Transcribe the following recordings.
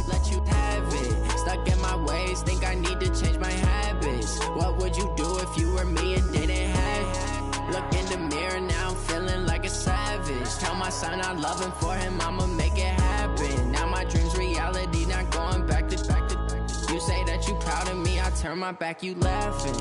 let you have it. Stuck in my ways, think I need to change my habits. What would you do if you were me and didn't have? Look in the mirror, now I'm feeling like a savage. Tell my son I love him, for him I'ma make it happen. Now my dream's reality, not going back to. You say that you proud of me, I turn my back, you laughing.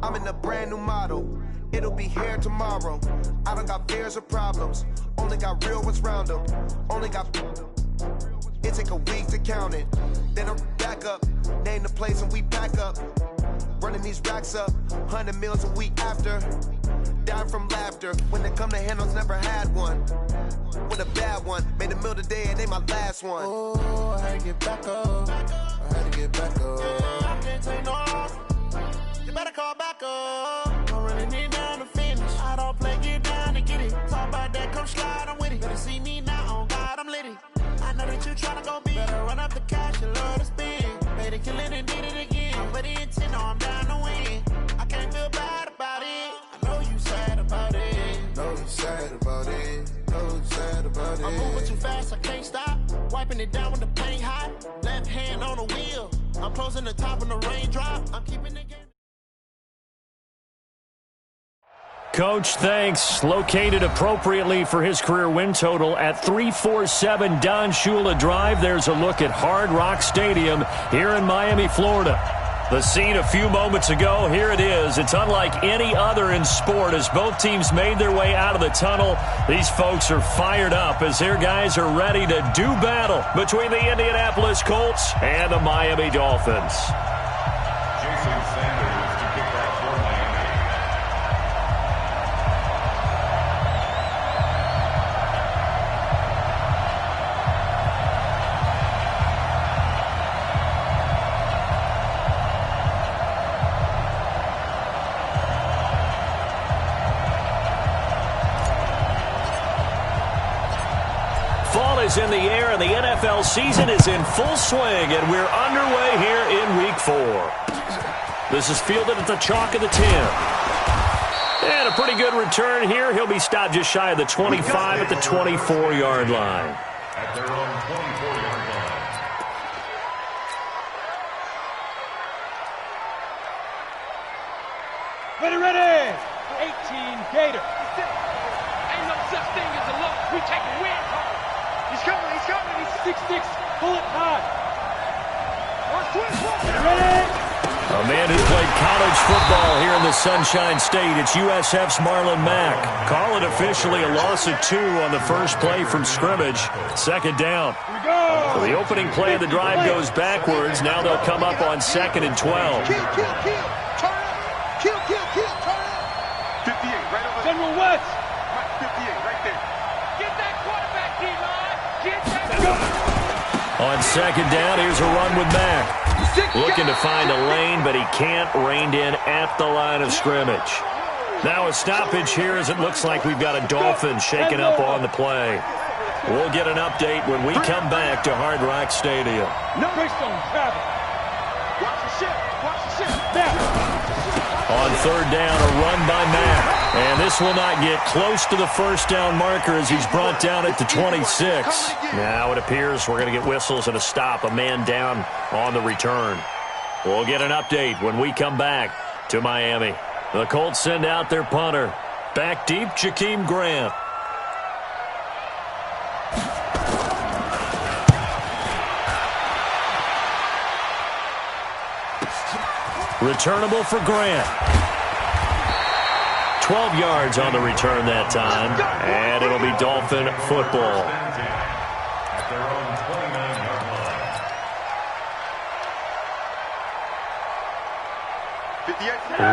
I'm in a brand new model. It'll be here tomorrow. I don't got fears or problems. Only got real ones round them. Only got. It take a week to count it. Then I'm back up. Name the place and we pack up. Running these racks up. 100 meals a week after. Dying from laughter. When it come to handles, never had one. With a bad one. Made a meal today and they my last one. Oh, I had to get back up. I had to get back up. I can't take no loss. You better call back up. I'm running it down to finish. I don't play, get down to get it. Talk about that, come slide, I'm with it. Better see me now, on God, I'm litty. I know that you tryna go big. Better run up the cash, you love to spend. Made it, kill it, and did it again. I'm with the intent, no, I'm down to win. I can't feel bad about it. I know you sad about it. Know you sad about it. Know you sad about it. I'm moving too fast, I can't stop. Wiping it down with the paint hot. Left hand on the wheel. I'm closing the top when the raindrop. I'm keeping the game. Coach, thanks. Located appropriately for his career win total at 347 Don Shula Drive. There's a look at Hard Rock Stadium here in Miami, Florida. The scene a few moments ago, here it is. It's unlike any other in sport as both teams made their way out of the tunnel. These folks are fired up as their guys are ready to do battle between the Indianapolis Colts and the Miami Dolphins. Jason Sanders to kick off for Miami. Fall is in the air, and the NFL season is in full swing, and we're underway here in Week 4. This is fielded at the chalk of the 10. And a pretty good return here. He'll be stopped just shy of the 25 at the 24-yard line. At their own 24-yard line. Ready! 18 Gator. Ain't no such thing as a loss. We take a win home. He's coming. He's 6'6", pull it high. Ready? A man who played college football here in the Sunshine State. It's USF's Marlon Mack. Call it officially a loss of 2 on the first play from scrimmage. Second down. So the opening play of the drive goes backwards. Now they'll come up on 2nd and 12. Kill. Turn up. Kill. Turn up. 58, right over there. General West. 58, right there. Get that quarterback, D-line. Get that. On 2nd down, here's a run with Mack. Looking to find a lane, but he can't. Reined in at the line of scrimmage. Now a stoppage here as it looks like we've got a Dolphin shaking up on the play. We'll get an update when we come back to Hard Rock Stadium. No, Greystone, travel. Watch the ship. On 3rd down, a run by Mack. And this will not get close to the first down marker as he's brought down at the 26. Now it appears we're going to get whistles and a stop, a man down on the return. We'll get an update when we come back to Miami. The Colts send out their punter. Back deep, Jakeem Grant. Returnable for Grant. 12 yards on the return that time, and it'll be Dolphin football.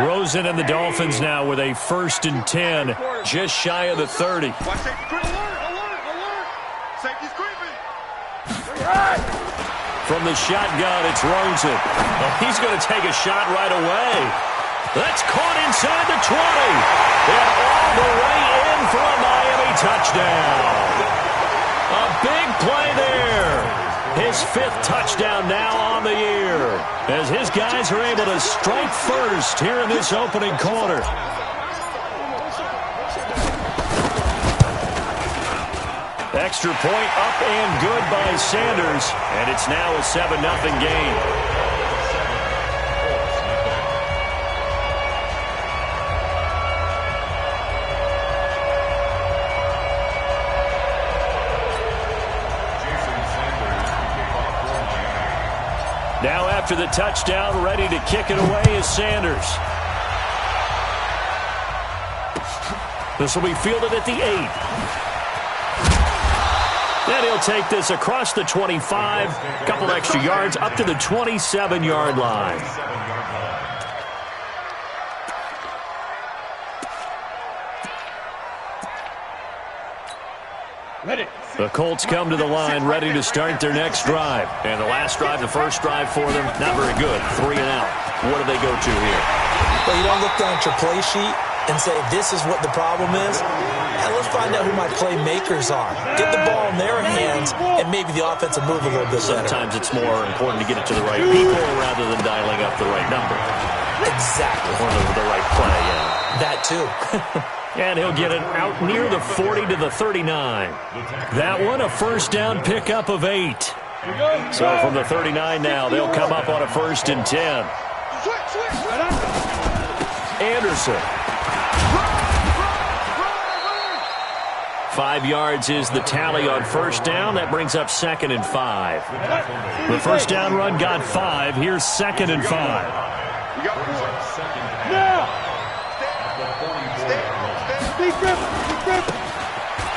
Rosen and the Dolphins now with a 1st and 10, just shy of the 30. From the shotgun, it's Rosen. Oh, he's going to take a shot right away. That's caught inside the 20. And all the way in for a Miami touchdown. A big play there. His 5th touchdown now on the year, as his guys are able to strike first here in this opening quarter. Extra point up and good by Sanders, and it's now a 7-0 game. Now after the touchdown, ready to kick it away is Sanders. This will be fielded at the 8. Then he'll take this across the 25, a couple extra yards up to the 27-yard line. The Colts come to the line ready to start their next drive. And the last drive, the first drive for them, not very good. 3 and out. What do they go to here? Well, you don't look down at your play sheet and say, this is what the problem is. And let's find out who my playmakers are. Get the ball in their hands, and maybe the offense will move a little bit better. Sometimes it's more important to get it to the right people rather than dialing up the right number. Exactly. Or the right play, yeah. That too. And he'll get it out near the 40 to the 39. That one, a first down pickup of 8. So from the 39 now, they'll come up on a 1st and 10. Anderson. 5 yards is the tally on first down. That brings up 2nd and 5. The first down run got 5. Here's 2nd and 5.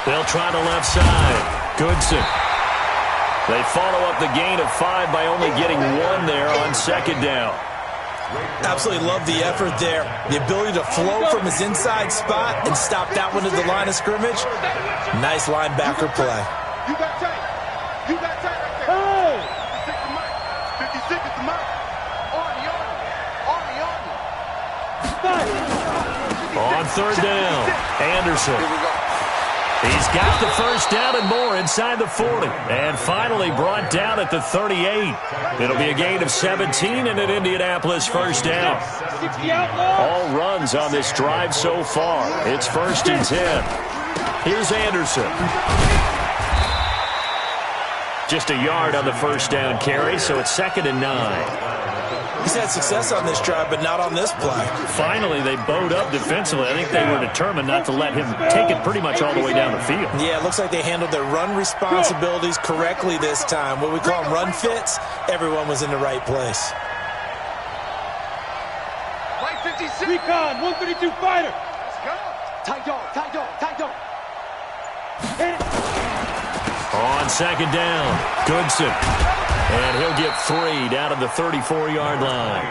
They'll try the left side. Goodson. They follow up the gain of 5 by only getting 1 there on 2nd down. Absolutely love the effort there. The ability to flow from his inside spot and stop that one at the line of scrimmage. Nice linebacker play. You got tight. You got tight right there. Hey! 56 is the mark. On 3rd down, Anderson. He's got the first down and more inside the 40. And finally brought down at the 38. It'll be a gain of 17 and an Indianapolis first down. All runs on this drive so far. It's 1st and 10. Here's Anderson. Just a yard on the first down carry, so it's 2nd and 9. He's had success on this drive, but not on this play. Finally, they bowed up defensively. I think they were determined not to let him take it pretty much all the way down the field. Yeah, it looks like they handled their run responsibilities correctly this time. What we call them run fits, everyone was in the right place. Right 56. Recon, 132 fighter. Let's go. Tight dog, tight dog, tight dog. Hit it. On 2nd down, Goodson. And he'll get 3 down to the 34-yard line.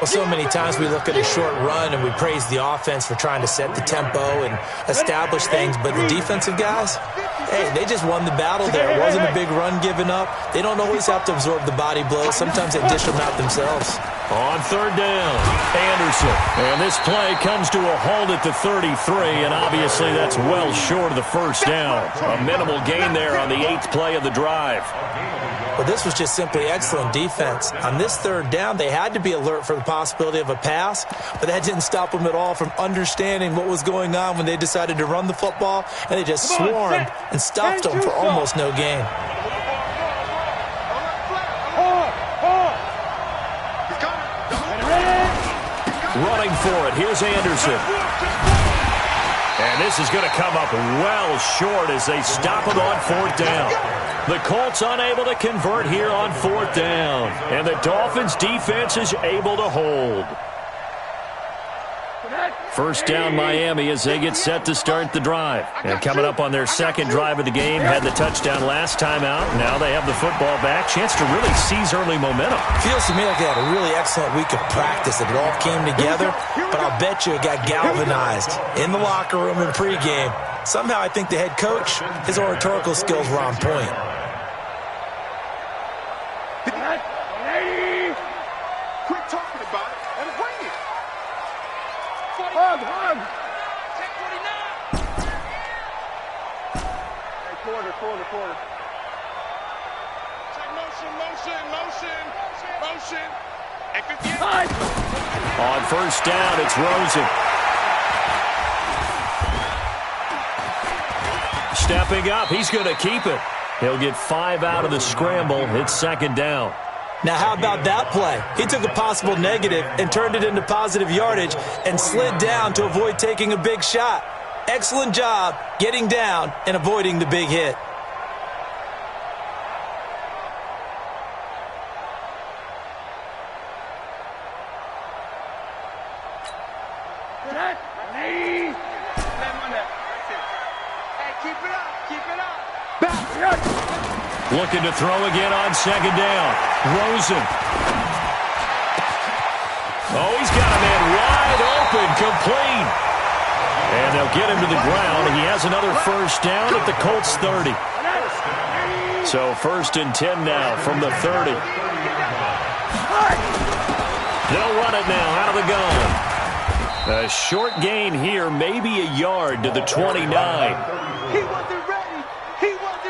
Well, so many times we look at a short run and we praise the offense for trying to set the tempo and establish things, but the defensive guys, hey, they just won the battle there. It wasn't a big run given up. They don't always have to absorb the body blows. Sometimes they dish them out themselves. On 3rd down, Anderson. And this play comes to a halt at the 33, and obviously that's well short of the first down. A minimal gain there on the 8th play of the drive. Well, this was just simply excellent defense. On this 3rd down, they had to be alert for the possibility of a pass, but that didn't stop them at all from understanding what was going on when they decided to run the football, and they just swarmed and stopped them for almost no gain. Running for it, here's Anderson. And this is going to come up well short as they stop him on 4th down. The Colts unable to convert here on 4th down. And the Dolphins defense is able to hold. 1st down Miami as they get set to start the drive. And coming up on their 2nd drive of the game, had the touchdown last time out. Now they have the football back. Chance to really seize early momentum. Feels to me like they had a really excellent week of practice. It all came together, but I'll bet you it got galvanized in the locker room and pregame. Somehow I think the head coach, his oratorical skills were on point. Quit talking about it and bring it. Hug. Take 49. Hey, quarter. Take motion. And 58. On 1st down, it's Rosen. Stepping up, he's going to keep it. He'll get 5 out of the scramble. It's 2nd down. Now, how about that play? He took a possible negative and turned it into positive yardage and slid down to avoid taking a big shot. Excellent job getting down and avoiding the big hit. Looking to throw again on 2nd down. Rosen. Oh, he's got a man wide open, complete. And they'll get him to the ground. He has another 1st down at the Colts 30. So 1st and 10 now from the 30. They'll run it now out of the gun. A short gain here, maybe a yard to the 29.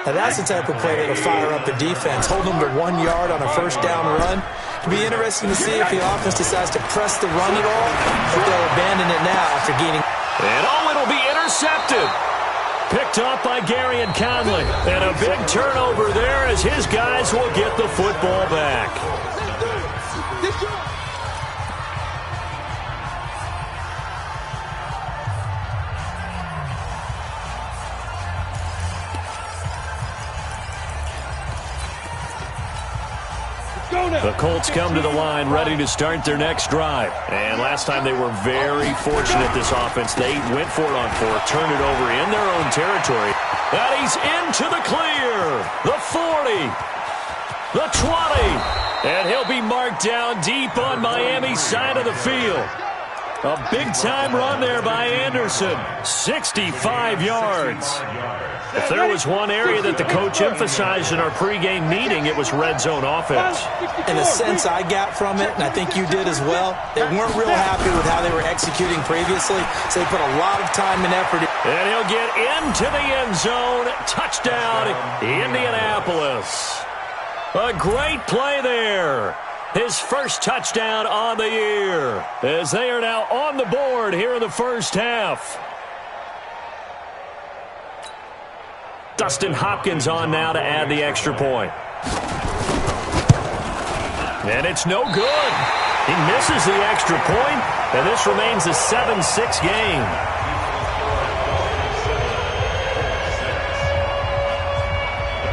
Now that's the type of play that'll fire up the defense. Hold them to 1 yard on a 1st down run. It'll be interesting to see if the offense decides to press the run at all, or if they'll abandon it now after gaining. And it'll be intercepted. Picked up by Gary and Conley. And a big turnover there as his guys will get the football back. The Colts come to the line ready to start their next drive. And last time they were very fortunate, this offense. They went for it on 4th, turned it over in their own territory. And he's into the clear. The 40. The 20. And he'll be marked down deep on Miami's side of the field. A big-time run there by Anderson. 65 yards. If there was one area that the coach emphasized in our pregame meeting, it was red zone offense. In a sense I got from it, and I think you did as well, they weren't real happy with how they were executing previously, so they put a lot of time and effort. And he'll get into the end zone. Touchdown, Indianapolis. A great play there. His 1st touchdown on the year, as they are now on the board here in the 1st half. Dustin Hopkins on now to add the extra point. And it's no good. He misses the extra point, and this remains a 7-6 game.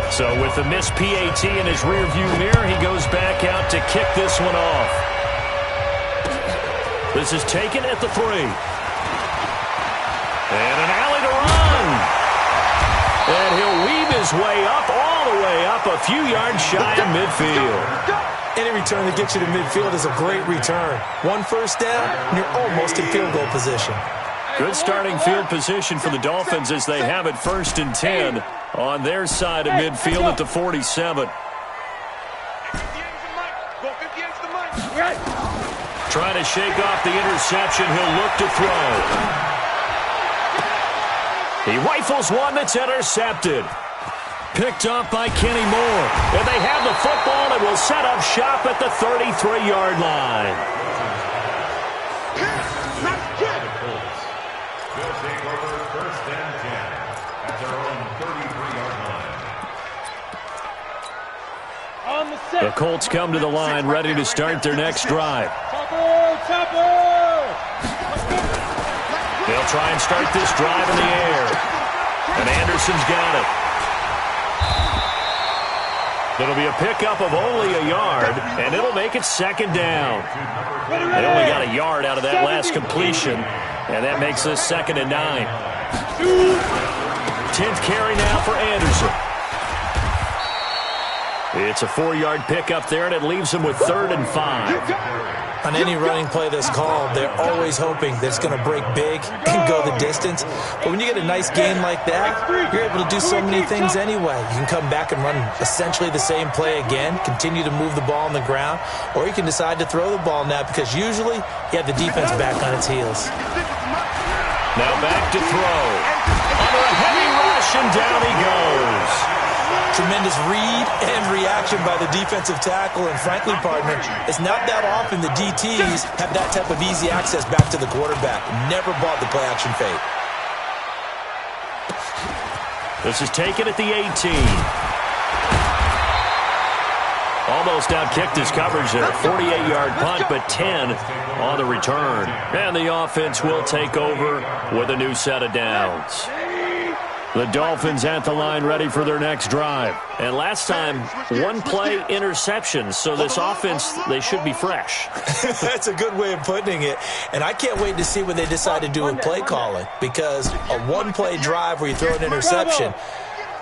So with the missed PAT in his rearview mirror, he goes back out to kick this one off. This is taken at the 3. And an alley to run. And he'll weave his way up, all the way up, a few yards shy of midfield. Any return that gets you to midfield is a great return. 1 1st down, and you're almost in field goal position. Good starting field position for the Dolphins as they have it 1st and 10 on their side of midfield at the 47. Trying to shake off the interception. He'll look to throw. He rifles one that's intercepted. Picked up by Kenny Moore. And they have the football and will set up shop at the 33-yard line. They'll take over 1st and 10 at their own 33-yard line. The Colts come to the line ready to start their next drive. They'll try and start this drive in the air. And Anderson's got it. It'll be a pickup of only a yard, and it'll make it second down. They only got a yard out of that last completion, and that makes this 2nd and 9. 10th carry now for Anderson. It's a 4-yard pickup there, and it leaves him with 3rd and 5. On any running play that's called, they're always hoping that it's going to break big and go the distance. But when you get a nice gain like that, you're able to do so many things anyway. You can come back and run essentially the same play again, continue to move the ball on the ground, or you can decide to throw the ball now because usually you have the defense back on its heels. Now back to throw. Under a heavy rush, and down he goes. Tremendous read and reaction by the defensive tackle, and frankly, partner, it's not that often the DTs have that type of easy access back to the quarterback. Never bought the play-action fake. This is taken at the 18. Almost outkicked his coverage there. 48-yard punt, but 10 on the return. And the offense will take over with a new set of downs. The Dolphins at the line ready for their next drive. And last time, 1-play interception. So this offense, they should be fresh. That's a good way of putting it. And I can't wait to see what they decide to do with play calling. Because a 1-play drive where you throw an interception,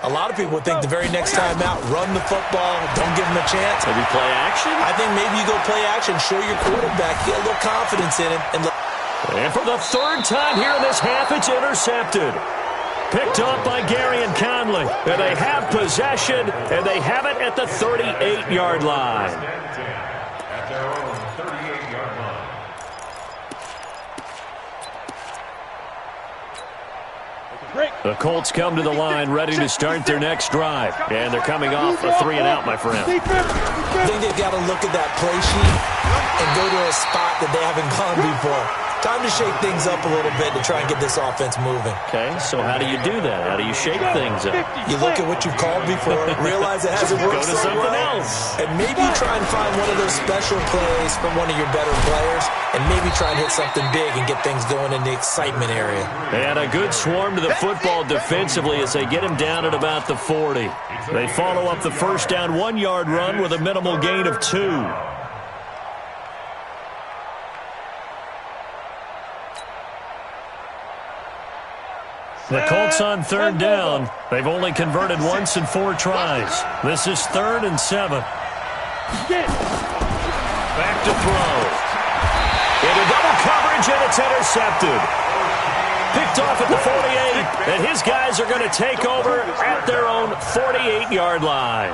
a lot of people would think the very next time out, run the football, don't give them a chance. Maybe play action? I think maybe you go play action, show your quarterback, get a little confidence in him. And for the 3rd time here in this half, it's intercepted. Picked up by Gary and Conley. And they have possession, and they have it at the 38-yard line. At their own 38-yard line. The Colts come to the line ready to start their next drive. And they're coming off a 3-and-out, my friend. I think they've got to look at that play sheet and go to a spot that they haven't gone before. Time to shake things up a little bit to try and get this offense moving. Okay, so how do you do that? How do you shake things up? You look at what you've called before, realize it hasn't worked Go to so something well, else. and maybe try and find one of those special plays from one of your better players, and maybe try and hit something big and get things going in the excitement area. And a good swarm to the football defensively as they get him down at about the 40. They follow up the first down 1-yard run with a minimal gain of 2. The Colts on 3rd down. They've only converted once in 4 tries. This is 3rd and 7. Back to throw. Into double coverage, and it's intercepted. Picked off at the 48, and his guys are going to take over at their own 48-yard line.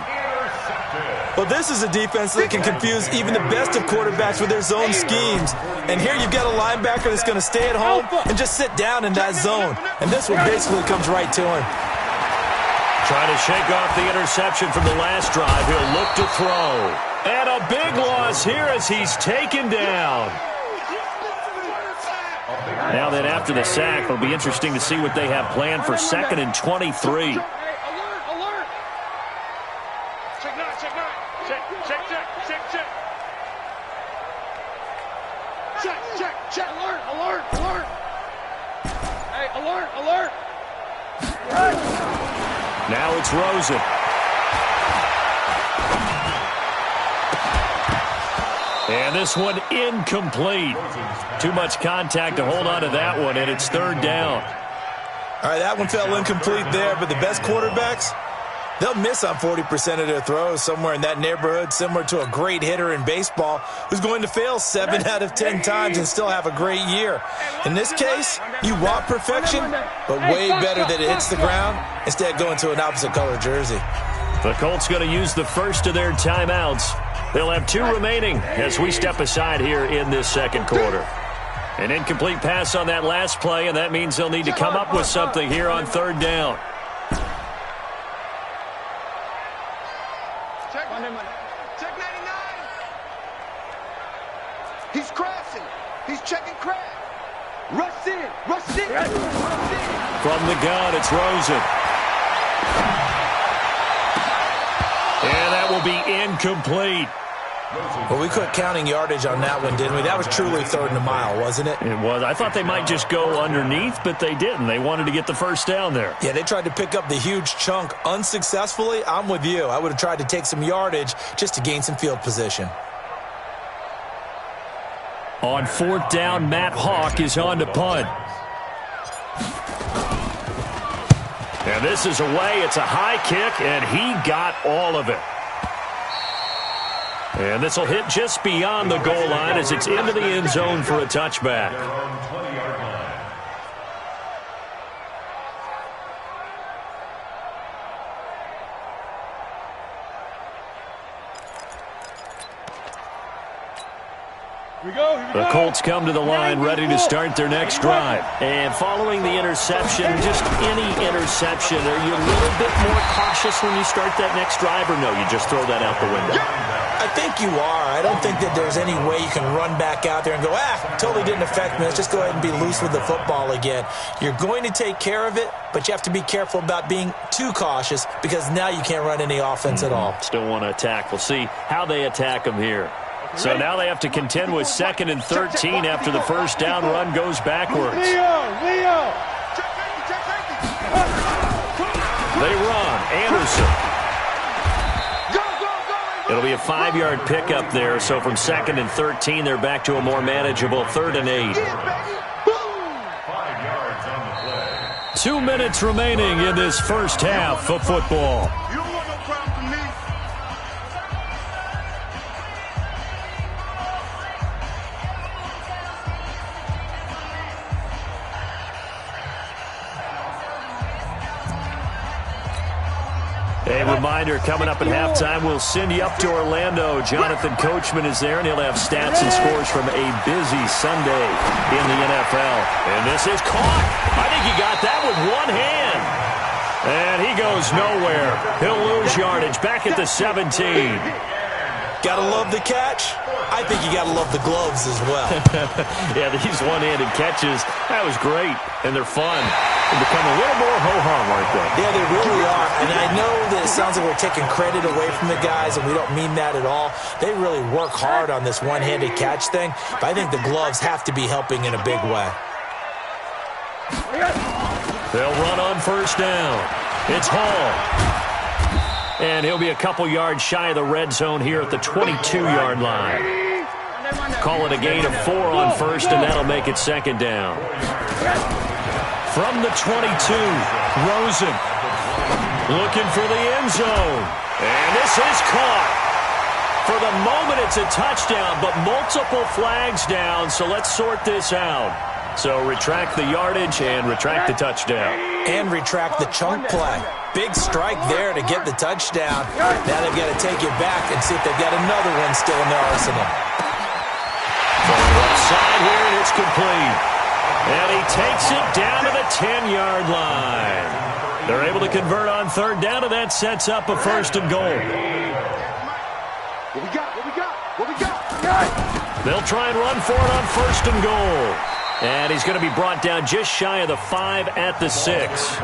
Well, this is a defense that can confuse even the best of quarterbacks with their zone schemes. And here you've got a linebacker that's going to stay at home and just sit down in that zone. And this one basically comes right to him. Trying to shake off the interception from the last drive. He'll look to throw. And a big loss here as he's taken down. Now then, after the sack, it'll be interesting to see what they have planned for 2nd and 23. Check, alert. Hey, alert. Now it's Rosen. And this one incomplete. Too much contact to hold on to that one, and it's 3rd down. All right, that one fell incomplete there, but the best quarterbacks, they'll miss on 40% of their throws, somewhere in that neighborhood, similar to a great hitter in baseball who's going to fail 7 out of 10 times and still have a great year. In this case, you want perfection, but way better that it hits the ground instead of going to an opposite color jersey. The Colts going to use the first of their timeouts. They'll have 2 remaining as we step aside here in this 2nd quarter. An incomplete pass on that last play, and that means they'll need to come up with something here on 3rd down. Check 99. He's crashing. He's checking crash. Rush in. From the gun, it's Rosen. And that will be incomplete. Well, we quit counting yardage on that one, didn't we? That was truly 3rd and a mile, wasn't it? It was. I thought they might just go underneath, but they didn't. They wanted to get the first down there. Yeah, they tried to pick up the huge chunk unsuccessfully. I'm with you. I would have tried to take some yardage just to gain some field position. On 4th down, Matt Hawk is on to punt. And this is away. It's a high kick, and he got all of it. And this will hit just beyond the goal line as it's into the end zone for a touchback. The Colts come to the line ready to start their next drive. And following the interception, just any interception, are you a little bit more cautious when you start that next drive, or no, you just throw that out the window? I think you are. I don't think that there's any way you can run back out there and go, totally didn't affect me. Let's just go ahead and be loose with the football again. You're going to take care of it, but you have to be careful about being too cautious because now you can't run any offense at all. Still want to attack. We'll see how they attack them here. So now they have to contend with 2nd and 13 after the first down run goes backwards. They run. Anderson. It'll be a 5-yard pickup there. So from 2nd and 13, they're back to a more manageable 3rd and 8. 2 minutes remaining in this first half of football. A reminder, coming up at halftime, we'll send you up to Orlando. Jonathan Coachman is there, and he'll have stats and scores from a busy Sunday in the NFL. And this is caught. I think he got that with one hand. And he goes nowhere. He'll lose yardage back at the 17. Gotta love the catch. I think you gotta love the gloves as well. Yeah, these one-handed catches, that was great, and they're fun. They become a little more ho-hum, aren't they? Yeah, they really are. And I know that it sounds like we're taking credit away from the guys, and we don't mean that at all. They really work hard on this one-handed catch thing, but I think the gloves have to be helping in a big way. They'll run on first down. It's Hall. And he'll be a couple yards shy of the red zone here at the 22-yard line. Call it a gain of 4 on first, and that'll make it 2nd down. From the 22, Rosen looking for the end zone. And this is caught. For the moment, it's a touchdown, but multiple flags down, so let's sort this out. So retract the yardage and retract the touchdown. And retract the chunk play. Big strike there to get the touchdown. Now they've got to take it back and see if they've got another one still in their arsenal. Going left side here, and it's complete. And he takes it down to the 10-yard line. They're able to convert on 3rd down, and that sets up a 1st and goal. What we got? They'll try and run for it on 1st and goal. And he's going to be brought down just shy of the 5 at the 6.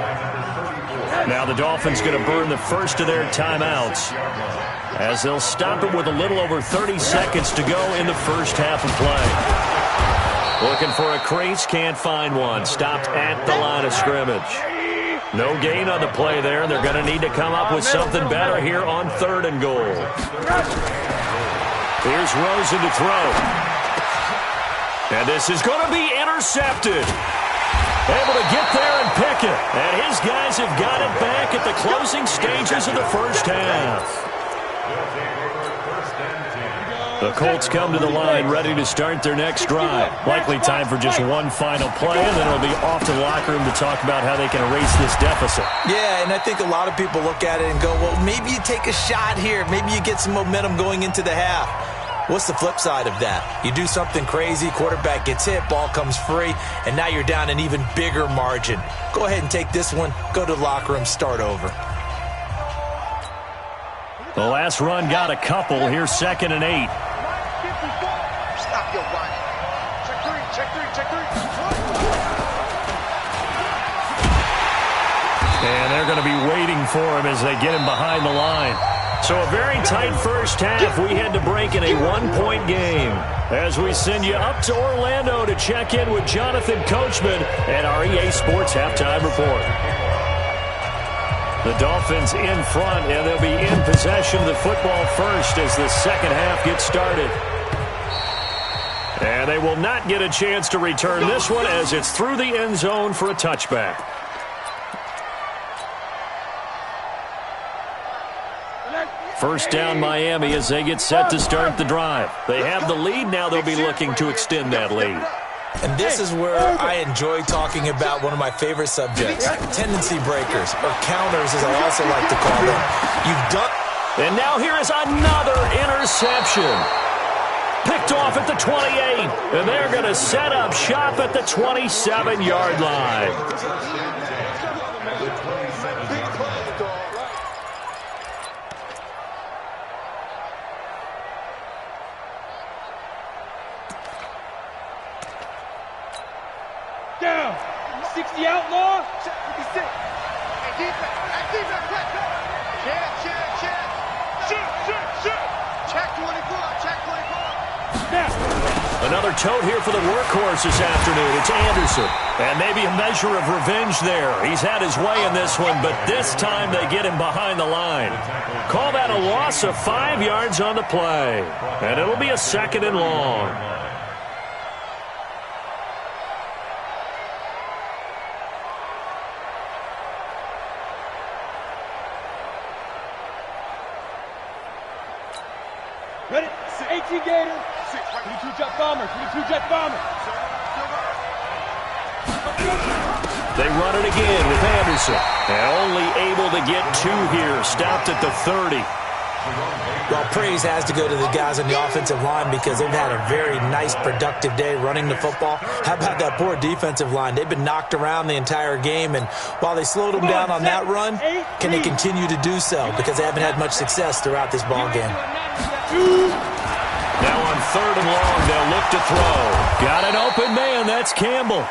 Now the Dolphins going to burn the first of their timeouts as they'll stop it with a little over 30 seconds to go in the first half of play. Looking for a crease, can't find one. Stopped at the line of scrimmage. No gain on the play there, and they're going to need to come up with something better here on 3rd and goal. Here's Rosen to throw. And this is going to be intercepted. Able to get there and pick it. And his guys have got it back at the closing stages of the first half. The Colts come to the line ready to start their next drive. Likely time for just one final play, and then it'll be off to the locker room to talk about how they can erase this deficit. Yeah, and I think a lot of people look at it and go, well, maybe you take a shot here. Maybe you get some momentum going into the half. What's the flip side of that? You do something crazy, quarterback gets hit, ball comes free, and now you're down an even bigger margin. Go ahead and take this one, go to the locker room, start over. The last run got a couple. Here's 2nd and 8. Stop your running. Check three. And they're going to be waiting for him as they get him behind the line. So a very tight first half. We had to break in a one-point game as we send you up to Orlando to check in with Jonathan Coachman at our EA Sports Halftime Report. The Dolphins in front, and they'll be in possession of the football first as the second half gets started. And they will not get a chance to return this one as it's through the end zone for a touchback. First down Miami as they get set to start the drive. They have the lead. Now they'll be looking to extend that lead. And this is where I enjoy talking about one of my favorite subjects, tendency breakers, or counters as I also like to call them. And now here is another interception. Picked off at the 28, and they're going to set up shop at the 27-yard line. Down. 60 outlaw. 56. Hey, defense. Check. Check 24. Check 24. Snap. Another tote here for the workhorse this afternoon. It's Anderson. And maybe a measure of revenge there. He's had his way in this one, but this time they get him behind the line. Call that a loss of 5 yards on the play. And it'll be a second and long. Ready? 18 Gator. 22 Jet Bomber. 22 Jet Bomber. They run it again with Anderson. And only able to get 2 here. Stopped at the 30. Well, praise has to go to the guys on the offensive line because they've had a very nice, productive day running the football. How about that poor defensive line? They've been knocked around the entire game, and while they slowed them down on that run, can they continue to do so? Because they haven't had much success throughout this ball game. Now on third and long, they'll look to throw. Got an open man. That's Campbell.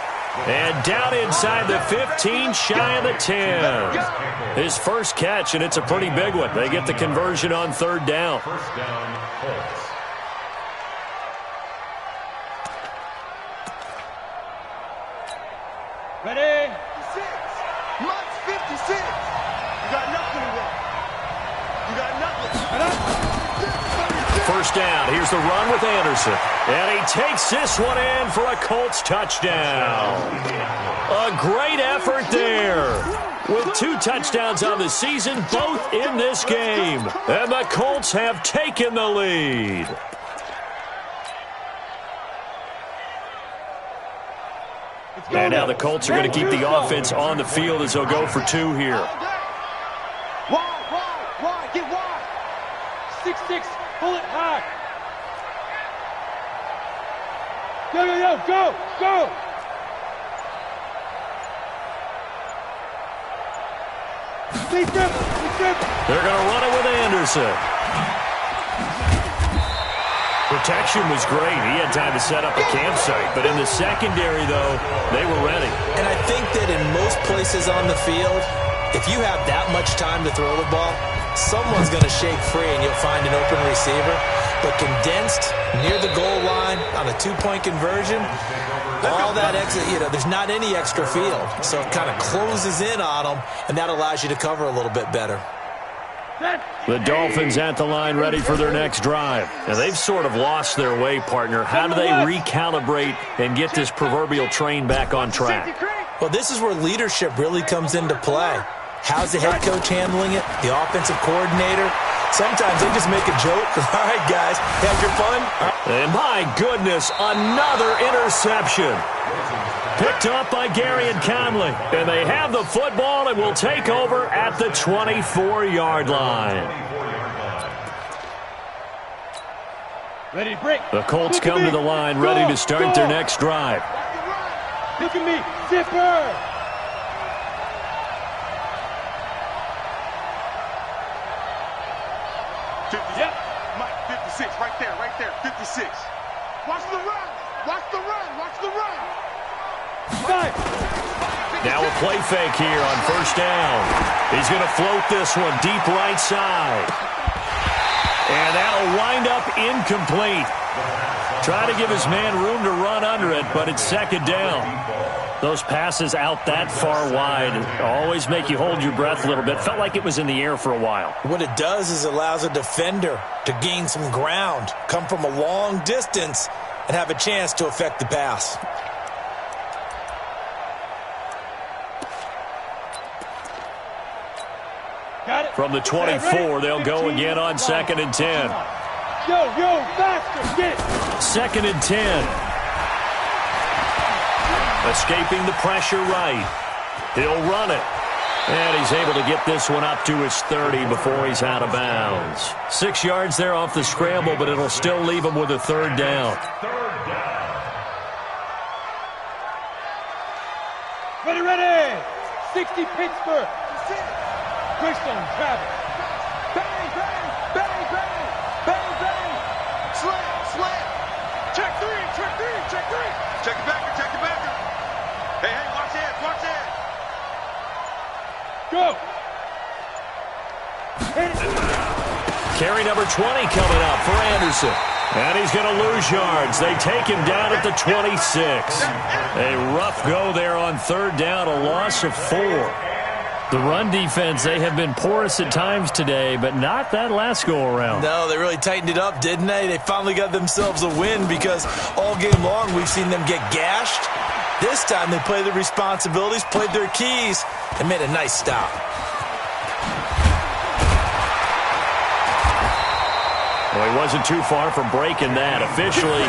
And down inside the 15, shy of the 10. His first catch, and it's a pretty big one. They get the conversion on third down. First down, Colts. Ready? 56. Max 56. You got nothing left. You got nothing. First down. Here's the run with Anderson. And he takes this one in for a Colts touchdown. A great effort there. With 2 touchdowns on the season, both in this game. And the Colts have taken the lead. And now the Colts are going to keep the offense on the field as they'll go for 2 here. Wide, get wide. 6-6, pull it high. Go. They're going to run it with Anderson. Protection was great. He had time to set up a campsite. But in the secondary, though, they were ready. And I think that in most places on the field, if you have that much time to throw the ball, someone's going to shake free and you'll find an open receiver. But condensed near the goal line on a 2-point conversion, all that extra, there's not any extra field. So it kind of closes in on them, and that allows you to cover a little bit better. The Dolphins at the line ready for their next drive. Now, they've sort of lost their way, partner. How do they recalibrate and get this proverbial train back on track? Well, this is where leadership really comes into play. How's the head coach handling it? The offensive coordinator? Sometimes they just make a joke. All right, guys, had your fun? And my goodness, another interception. Picked up by Gary and Conley. And they have the football and will take over at the 24-yard line. Ready to break. The Colts come to the line ready to start their next drive. Look at me, zipper. Yep. Mike, 56, right there, 56. Watch the run. Now a play fake here on first down. He's going to float this one deep right side. And that'll wind up incomplete. Try to give his man room to run under it, but it's second down. Those passes out that far wide always make you hold your breath a little bit. Felt like it was in the air for a while. What it does is allows a defender to gain some ground, come from a long distance, and have a chance to affect the pass. From the 24, they'll go again on 2nd and 10. Yo, faster, get it. 2nd and 10. Escaping the pressure right. He'll run it. And he's able to get this one up to his 30 before he's out of bounds. 6 yards there off the scramble, but it'll still leave him with a third down. Ready. 60 Pittsburgh. Greystone, Travis. Bang, bang, bang, bang, bang, bang. Slam. Check three. Check it back. Hey, watch it. Go. Hit it. Carry number 20 coming up for Anderson. And he's going to lose yards. They take him down at the 26. A rough go there on third down, a loss of 4. The run defense, they have been porous at times today, but not that last go-around. No, they really tightened it up, didn't they? They finally got themselves a win because all game long we've seen them get gashed. This time they played their responsibilities, played their keys, and made a nice stop. Well, he wasn't too far from breaking that. Officially,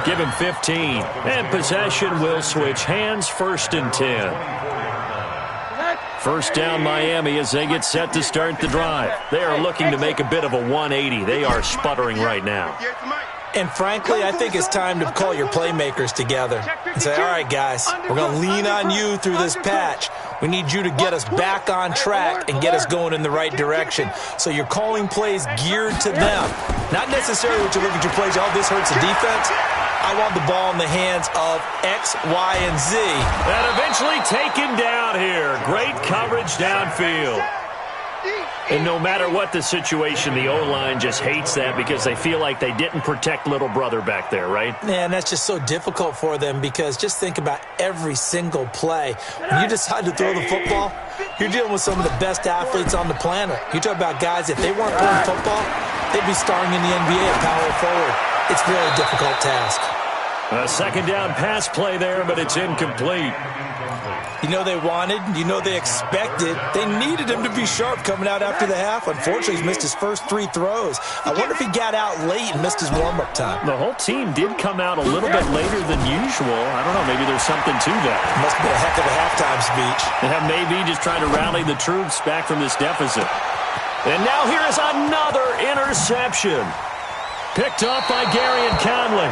give him 15. And possession will switch hands, 1st and 10. First down Miami as they get set to start the drive. They are looking to make a bit of a 180. They are sputtering right now. And frankly, I think it's time to call your playmakers together and say, all right, guys, we're going to lean on you through this patch. We need you to get us back on track and get us going in the right direction. So you're calling plays geared to them. Not necessarily what you look at your plays, oh, this hurts the defense. I want the ball in the hands of X, Y, and Z. And eventually taken down here. Great coverage downfield. And no matter what the situation, the O-line just hates that because they feel like they didn't protect little brother back there, right? Yeah, and that's just so difficult for them because just think about every single play. When you decide to throw the football, you're dealing with some of the best athletes on the planet. You talk about guys, if they weren't playing football, they'd be starring in the NBA at power forward. It's a very difficult task. A second down pass play there, but it's incomplete. You know they wanted, you know they expected. They needed him to be sharp coming out after the half. Unfortunately, he's missed his first 3 throws. I wonder if he got out late and missed his warm-up time. The whole team did come out a little bit later than usual. I don't know, maybe there's something to that. Must have been a heck of a halftime speech. Yeah, maybe just trying to rally the troops back from this deficit. And now here is another interception. Picked up by Gary and Conley.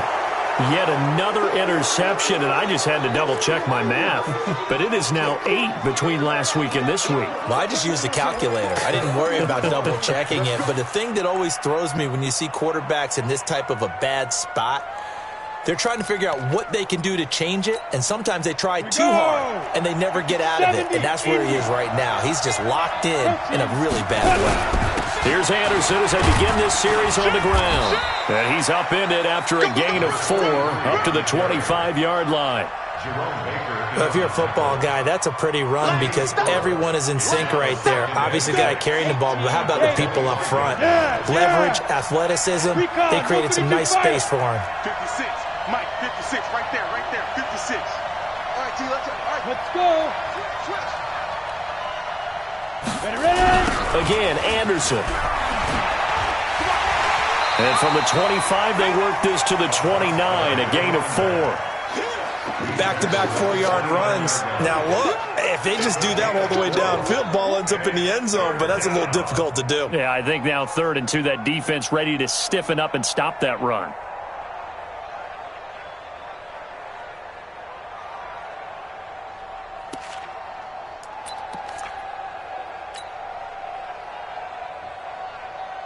Yet another interception, and I just had to double-check my math. But it is now 8 between last week and this week. Well, I just used a calculator. I didn't worry about double-checking it. But the thing that always throws me when you see quarterbacks in this type of a bad spot, they're trying to figure out what they can do to change it, and sometimes they try too hard, and they never get out of it. And that's where he is right now. He's just locked in a really bad way. Here's Anderson as they begin this series on the ground. And he's upended after a gain of 4 up to the 25-yard line. Well, if you're a football guy, that's a pretty run because everyone is in sync right there. Obviously, the guy carrying the ball, but how about the people up front? Leverage, athleticism, they created some nice space for him. 56, Mike, 56, right there, 56. All right, T, let's go. Ready? Again, Anderson. And from the 25, they work this to the 29, a gain of 4. Back-to-back 4-yard runs. Now, look, if they just do that all the way downfield, ball ends up in the end zone, but that's a little difficult to do. Yeah, I think now 3rd and 2, that defense ready to stiffen up and stop that run.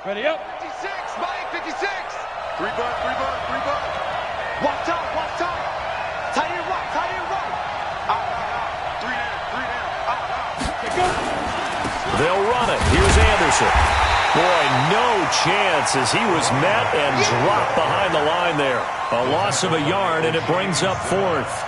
Ready up. 56, Mike, 56. 3 butt. Walk top. Tight end right. Out. 3 down. Out. They'll run it. Here's Anderson. Boy, no chance as he was met and dropped behind the line there. A loss of a yard, and it brings up fourth.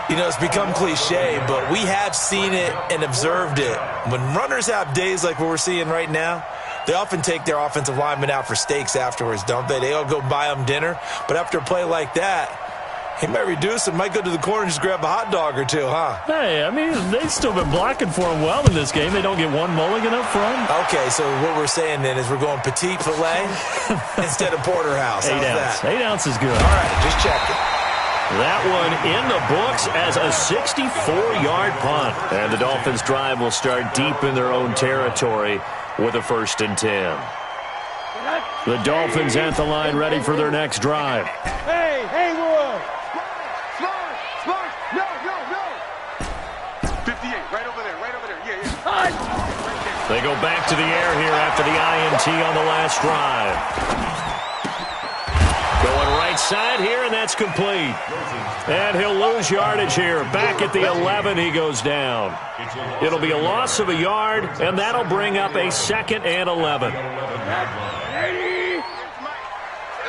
You know, it's become cliche, but we have seen it and observed it. When runners have days like what we're seeing right now, they often take their offensive linemen out for steaks afterwards, don't they? They all go buy them dinner. But after a play like that, he might reduce and might go to the corner and just grab a hot dog or two, huh? Hey, I mean, they've still been blocking for him well in this game. They don't get one mulligan up front. Okay, so what we're saying then is we're going petite filet instead of porterhouse. How's that? 8 ounce is good. All right, just check it. That one in the books as a 64-yard punt. And the Dolphins' drive will start deep in their own territory with a 1st and 10. The Dolphins at the line ready for their next drive. Hey, Will! Smart! No! 58, right over there, yeah. They go back to the air here after the INT on the last drive. Going right side here, and that's complete. And he'll lose yardage here. Back at the 11, he goes down. It'll be a loss of a yard, and that'll bring up a 2nd and 11. Here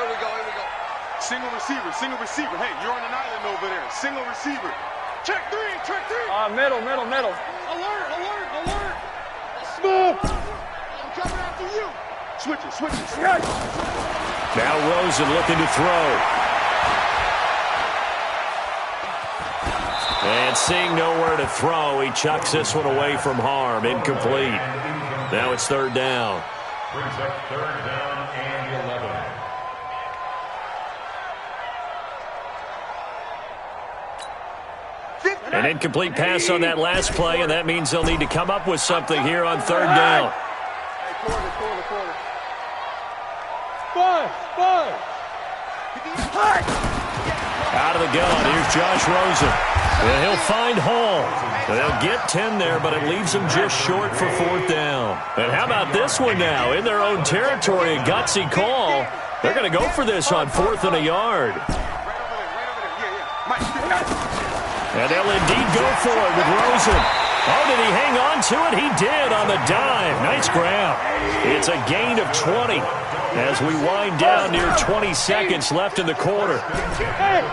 we go. Single receiver. Hey, you're on an island over there. Single receiver. Check three. Middle. Alert. Smooth. I'm coming after you. Switch it. Now Rosen looking to throw. And seeing nowhere to throw, he chucks this one away from harm. Incomplete. Now it's 3rd down. Brings up 3rd down and 11. An incomplete pass on that last play, and that means they'll need to come up with something here on 3rd down. Corner. Out of the gun, here's Josh Rosen. And he'll find Hall. They'll get 10 there, but it leaves them just short for 4th down. And how about this one now? In their own territory, a gutsy call. They're going to go for this on 4th and a yard. And they'll indeed go for it with Rosen. Oh, did he hang on to it? He did on the dive. Nice grab. It's a gain of 20 as we wind down near 20 seconds left in the quarter. Check.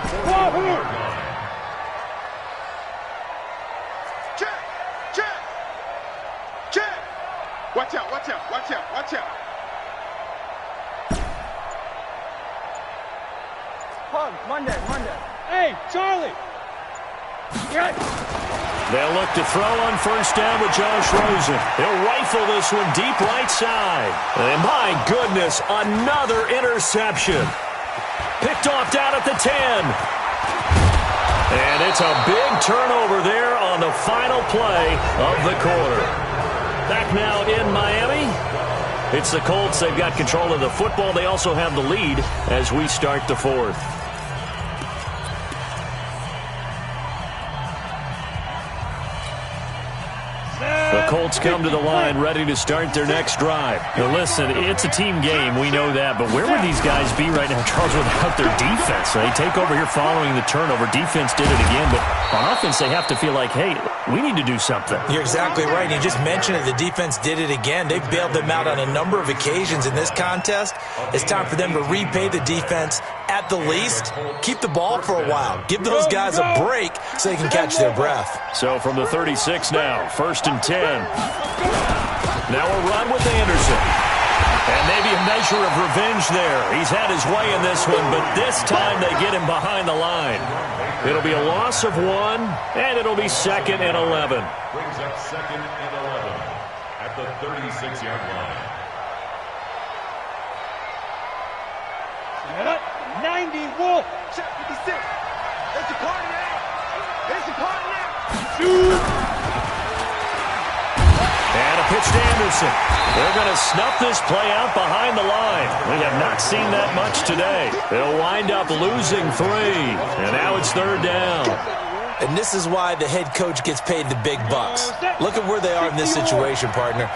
Watch out. Monday. Hey, Charlie. They'll look to throw on 1st down with Josh Rosen. He'll rifle this one deep right side. And my goodness, another interception. Picked off down at the 10. And it's a big turnover there on the final play of the quarter. Back now in Miami. It's the Colts. They've got control of the football. They also have the lead as we start the 4th. The Colts come to the line ready to start their next drive. Now listen, it's a team game. We know that. But where would these guys be right now, Charles, without their defense? They take over here following the turnover. Defense did it again. But on offense, they have to feel like, hey, we need to do something. You're exactly right. You just mentioned it. The defense did it again. They bailed them out on a number of occasions in this contest. It's time for them to repay the defense at the least. Keep the ball for a while. Give those guys a break so they can catch their breath. So from the 36 now, 1st and 10. Now a run with Anderson. And maybe a measure of revenge there. He's had his way in this one, but this time they get him behind the line. It'll be a loss of 1, and it'll be 2nd and 11. Brings up 2nd and 11 at the 36-yard line. 90 Wolf. Check 56. It's a party now. And a pitch to Anderson. They're going to snuff this play out behind the line. We have not seen that much today. They'll wind up losing 3. And now it's 3rd down. And this is why the head coach gets paid the big bucks. Look at where they are in this situation, partner.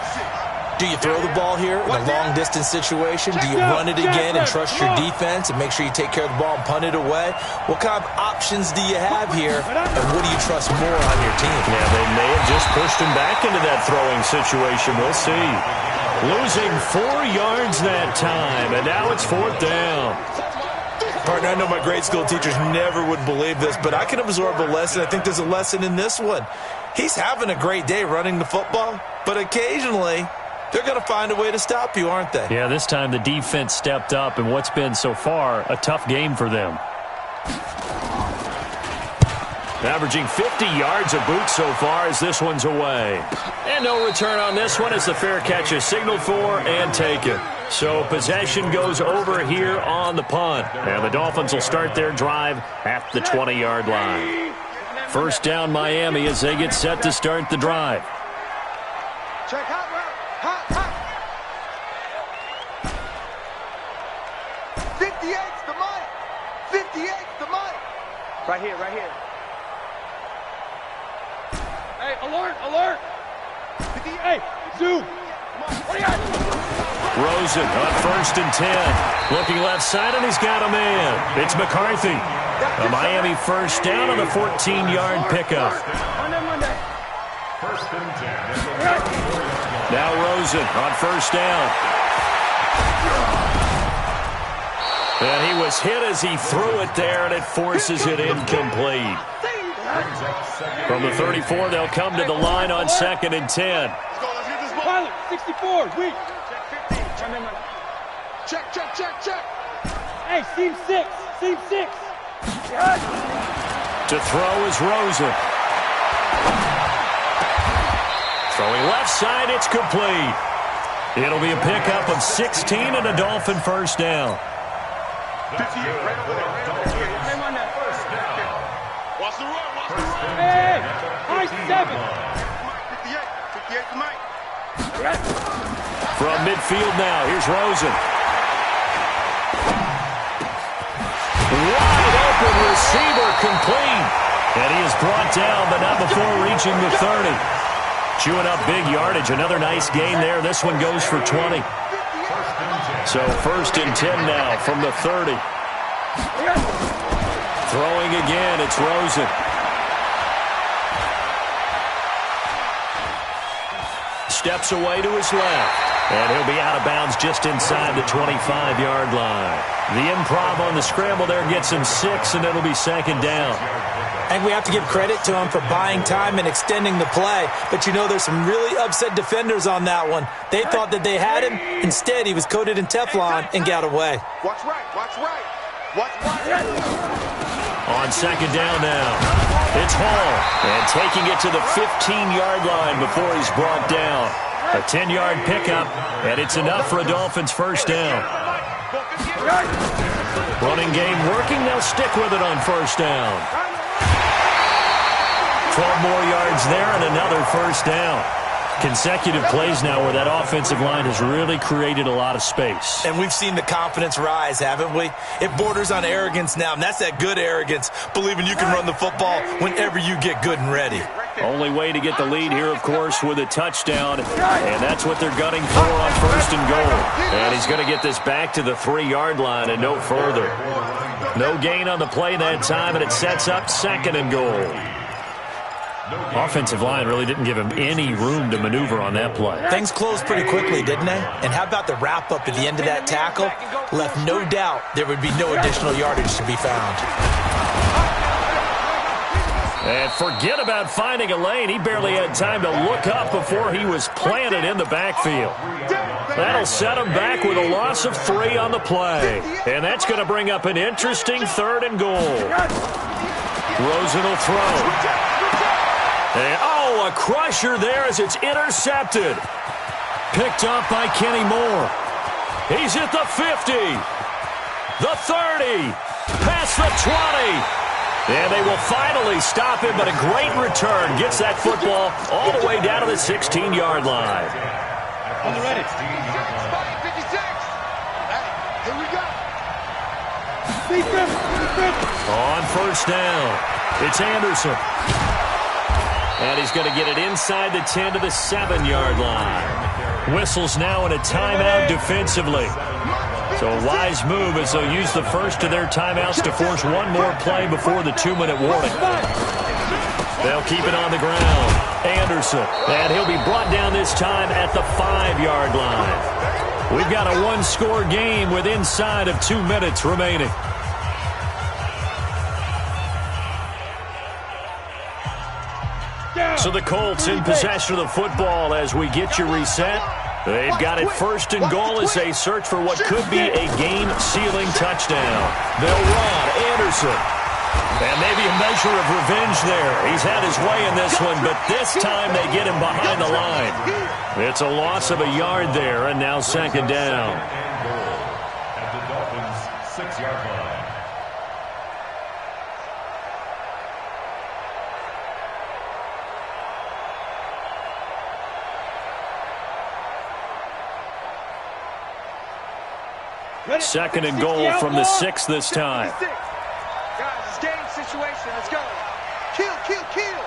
Do you throw the ball here in a long-distance situation? Do you run it again and trust your defense and make sure you take care of the ball and punt it away? What kind of options do you have here, and what do you trust more on your team? Yeah, they may have just pushed him back into that throwing situation. We'll see. Losing 4 yards that time, and now it's 4th down. Partner, I know my grade school teachers never would believe this, but I can absorb a lesson. I think there's a lesson in this one. He's having a great day running the football, but occasionally they're going to find a way to stop you, aren't they? Yeah, this time the defense stepped up in what's been so far a tough game for them. Averaging 50 yards a boot so far as this one's away. And no return on this one as the fair catch is signaled for and taken. So possession goes over here on the punt. And the Dolphins will start their drive at the 20-yard line. First down Miami as they get set to start the drive. Check hot route. Hot. 58's the mic. 58's the mic. Right here. Hey, alert. Hey, zoom. Rosen on 1st and 10. Looking left side, and he's got a man. It's McCarthy. A Miami first down on the 14-yard pickup. First and 10. Now Rosen on 1st down. And he was hit as he threw it there, and it forces it incomplete. From the 34, they'll come to the line on 2nd and 10. Pilot, 64, weak. Check. Hey, seam 6. To throw is Rosen. Throwing left side, it's complete. It'll be a pickup of 16 and a Dolphin first down. 58, right over there. First down. Watch the run. Hey, high 7. 58 to Mike. From midfield now, here's Rosen. Wide open receiver complete. And he is brought down, but not before reaching the 30. Chewing up big yardage. Another nice gain there. This one goes for 20. So 1st and 10 now from the 30. Throwing again, it's Rosen. Steps away to his left. And he'll be out of bounds just inside the 25-yard line. The improv on the scramble there gets him 6, and it'll be 2nd down. And we have to give credit to him for buying time and extending the play. But, you know, there's some really upset defenders on that one. They thought that they had him. Instead, he was coated in Teflon and got away. Watch right. On 2nd down now, it's Hall. And taking it to the 15-yard line before he's brought down. A 10-yard pickup, and it's enough for a Dolphins first down. Running game working. They'll stick with it on 1st down. 12 more yards there and another first down. Consecutive plays now where that offensive line has really created a lot of space. And we've seen the confidence rise, haven't we? It borders on arrogance now, and that's that good arrogance, believing you can run the football whenever you get good and ready. Only way to get the lead here, of course, with a touchdown, and that's what they're gunning for on 1st and goal. And he's going to get this back to the 3-yard line and no further. No gain on the play that time, and it sets up 2nd and goal. Offensive line really didn't give him any room to maneuver on that play. Things closed pretty quickly, didn't they? And how about the wrap-up at the end of that tackle? Left no doubt there would be no additional yardage to be found. And forget about finding a lane. He barely had time to look up before he was planted in the backfield. That'll set him back with a loss of 3 on the play. And that's going to bring up an interesting 3rd and goal. Rosen will throw. And, a crusher there as it's intercepted. Picked up by Kenny Moore. He's at the 50. The 30. Past the 20. And they will finally stop him, but a great return. Gets that football all the way down to the 16-yard line. On the ready. 56. Here we go. Defense. On 1st down, it's Anderson. And he's going to get it inside the 10 to the 7-yard line. Whistles now in a timeout defensively. So a wise move as they'll use the first of their timeouts to force one more play before the 2-minute warning. They'll keep it on the ground. Anderson. And he'll be brought down this time at the 5-yard line. We've got a one-score game with inside of 2 minutes remaining. So the Colts in possession of the football as we get you reset. They've got it first and goal as they search for what could be a game-sealing touchdown. They'll run. Anderson. And maybe a measure of revenge there. He's had his way in this one, but this time they get him behind the line. It's a loss of a yard there, and now second down. At the Dolphins' 6-yard line. Second and goal from the 6 this time. Guys, it's game situation. Let's go. Kill, kill, kill.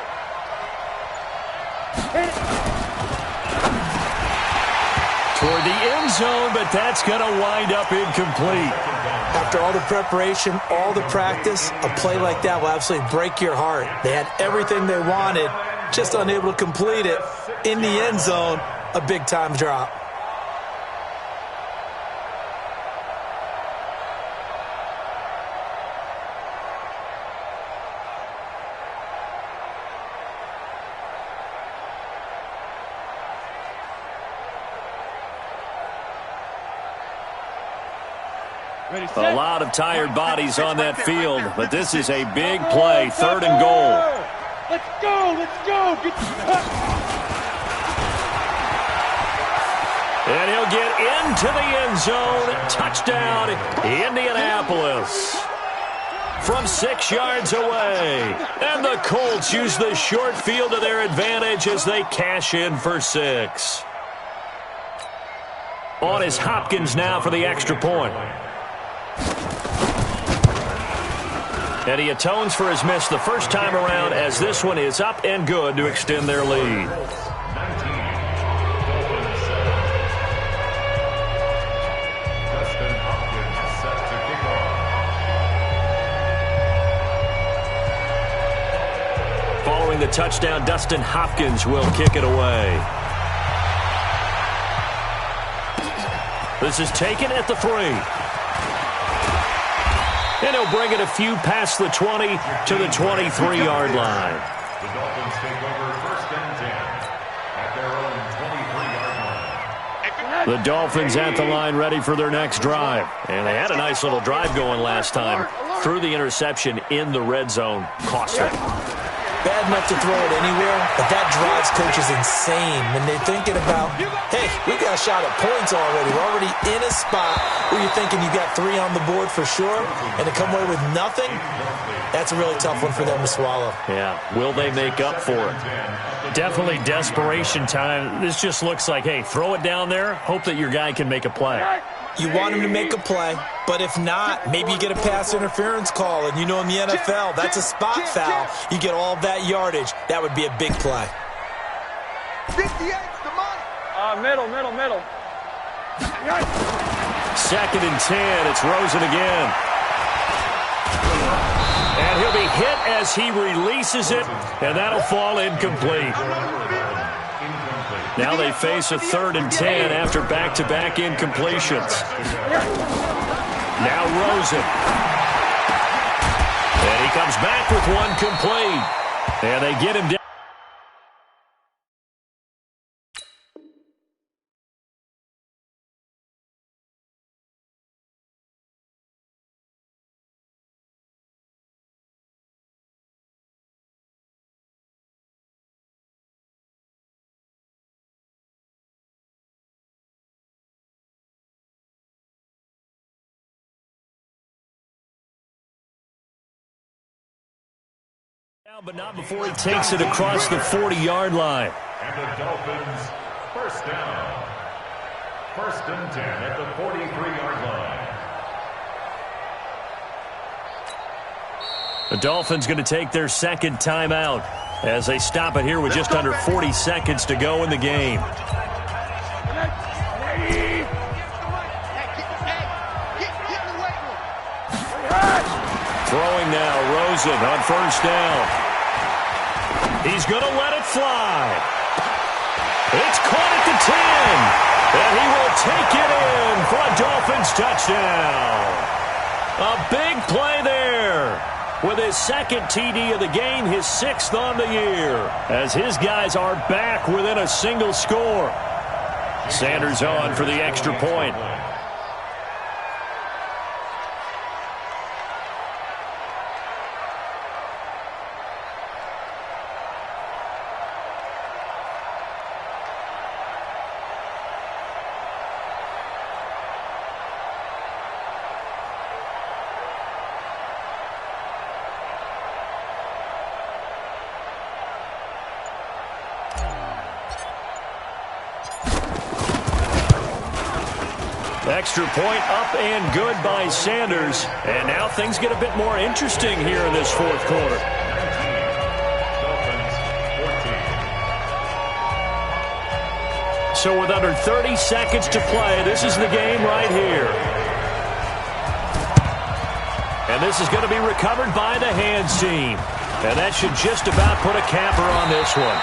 Toward the end zone, but that's going to wind up incomplete. After all the preparation, all the practice, a play like that will absolutely break your heart. They had everything they wanted, just unable to complete it. In the end zone, a big-time drop. A lot of tired bodies on that field, but this is a big play, third and goal. Let's go, let's go. And he'll get into the end zone. Touchdown, Indianapolis. From 6 yards away. And the Colts use the short field to their advantage as they cash in for 6. On is Hopkins now for the extra point. And he atones for his miss the first time around as this one is up and good to extend their lead. Following the touchdown, Dustin Hopkins will kick it away. This is taken at the 3. And he'll bring it a few past the 20 to the 23-yard line. The Dolphins take over first and 10 at their own 23-yard line. The Dolphins at the line ready for their next drive. And they had a nice little drive going last time. Threw the interception in the red zone. Cost them. Bad enough to throw it anywhere, but that drives coaches insane when they're thinking about, hey, we got a shot at points already. We're already in a spot where you're thinking you got 3 on the board for sure, and to come away with nothing, that's a really tough one for them to swallow. Yeah, will they make up for it? Definitely desperation time. This just looks like, hey, throw it down there, hope that your guy can make a play. You want him to make a play, but if not, maybe you get a pass interference call, and you know in the NFL, that's a spot foul. You get all of that yardage. That would be a big play. 58's the money. Middle. Second and 10. It's Rosen again. And he'll be hit as he releases it, and that'll fall incomplete. Now they face a 3rd and 10 after back-to-back incompletions. Now Rosen. And he comes back with one complete. And they get him down. But not before he takes it across the 40-yard line. And the Dolphins, first down. First and 10 at the 43-yard line. The Dolphins going to take their second timeout. as they stop it here with just under 40 seconds to go in the game. Throwing now, Rosen on first down. He's going to let it fly. It's caught at the 10, and he will take it in for a Dolphins touchdown. A big play there with his second TD of the game, his 6th on the year, as his guys are back within a single score. Sanders on for the extra point. Extra point up and good by Sanders. And now things get a bit more interesting here in this fourth quarter. So with under 30 seconds to play, this is the game right here. And this is going to be recovered by the hands team. And that should just about put a capper on this one.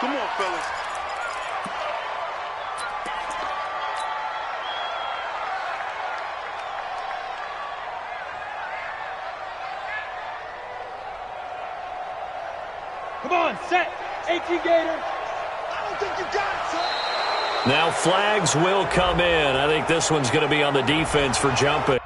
Come on, fellas. Come on, set. 18 Gator. I don't think you got it, son. Now flags will come in. I think this one's going to be on the defense for jumping.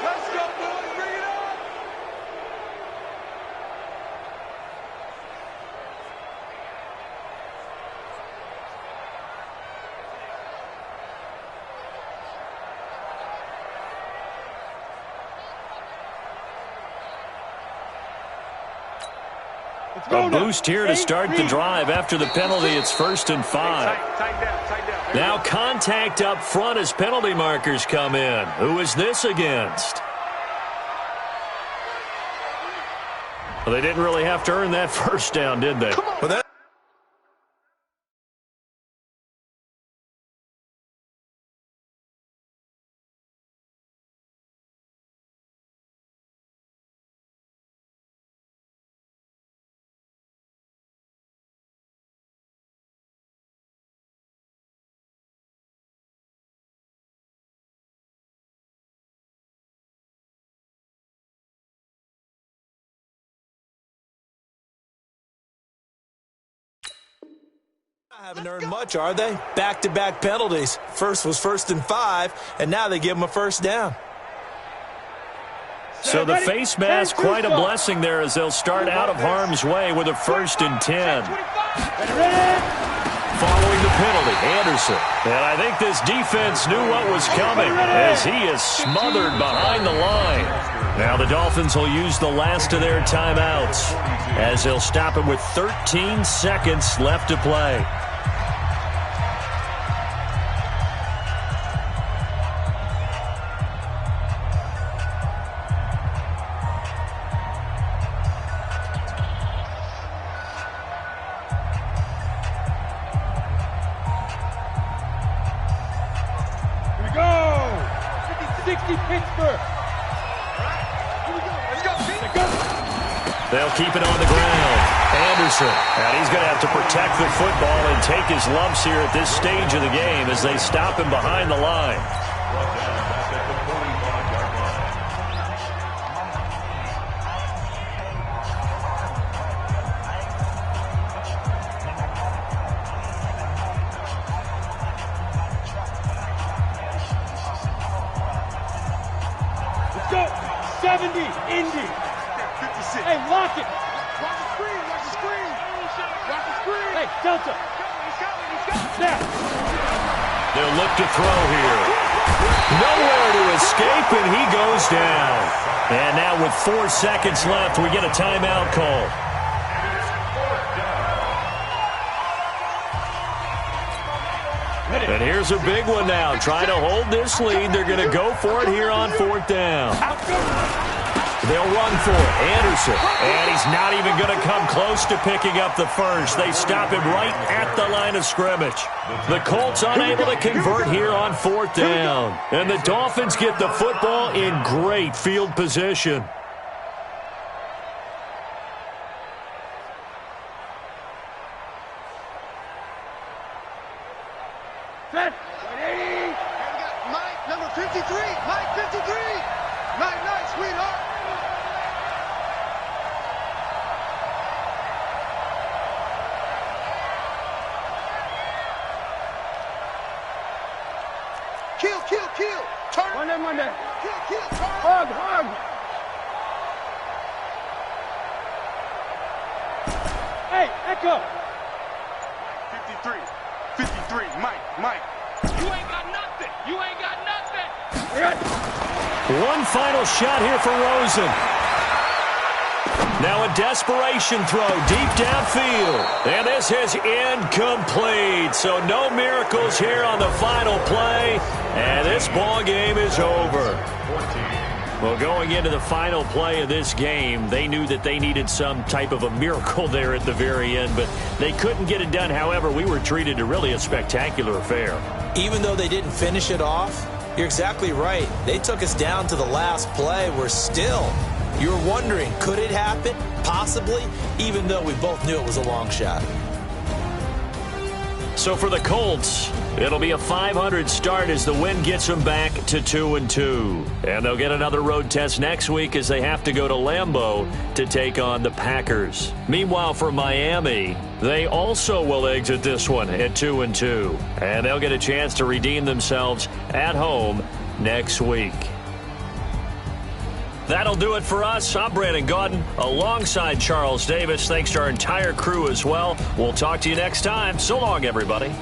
Let's go, boys. Bring it on. A boost here to start the drive. After the penalty, it's 1st and 5. Tighten down. Now contact up front as penalty markers come in. Who is this against? Well, they didn't really have to earn that first down, did they? Well, that haven't earned much, are they? Back-to-back penalties. First was 1st and 5, and now they give them a first down. So the face mask, quite a blessing there as they'll start out of harm's way with a 1st and 10. Following the penalty, Anderson. And I think this defense knew what was coming as he is smothered behind the line. Now the Dolphins will use the last of their timeouts as they'll stop it with 13 seconds left to play. They'll keep it on the ground. Anderson, and he's going to have to protect the football and take his lumps here at this stage of the game as they stop him behind the line. 70, Indy. 56. Hey, lock it. Watch the screen, watch the screen. Watch the screen. Hey, Delta. Snap. They'll look to throw here. Nowhere to escape, and he goes down. And now with 4 seconds left, we get a timeout call. And here's a big one now. Trying to hold this lead. They're going to go for it here on 4th down. They'll run for it. Anderson. And he's not even going to come close to picking up the first. They stop him right at the line of scrimmage. The Colts unable to convert here on 4th down. And the Dolphins get the football in great field position. Set. 180. Mike, number 53. Mike, 53. Night, sweetheart. Kill. Turn. One day. Kill, turn. Hug. Hey, Echo. 53, Mike. You ain't got nothing. One final shot here for Rosen. Now a desperation throw deep downfield. And this is incomplete. So no miracles here on the final play. And this ball game is over. Well, going into the final play of this game, they knew that they needed some type of a miracle there at the very end, but they couldn't get it done. However, we were treated to really a spectacular affair. Even though they didn't finish it off, you're exactly right. They took us down to the last play. We're still, you're wondering, could it happen? Possibly, even though we both knew it was a long shot. So for the Colts, it'll be a .500 start as the win gets them back to 2-2. And they'll get another road test next week as they have to go to Lambeau to take on the Packers. Meanwhile, for Miami, they also will exit this one at 2-2. And they'll get a chance to redeem themselves at home next week. That'll do it for us. I'm Brandon Gaudin alongside Charles Davis. Thanks to our entire crew as well. We'll talk to you next time. So long, everybody.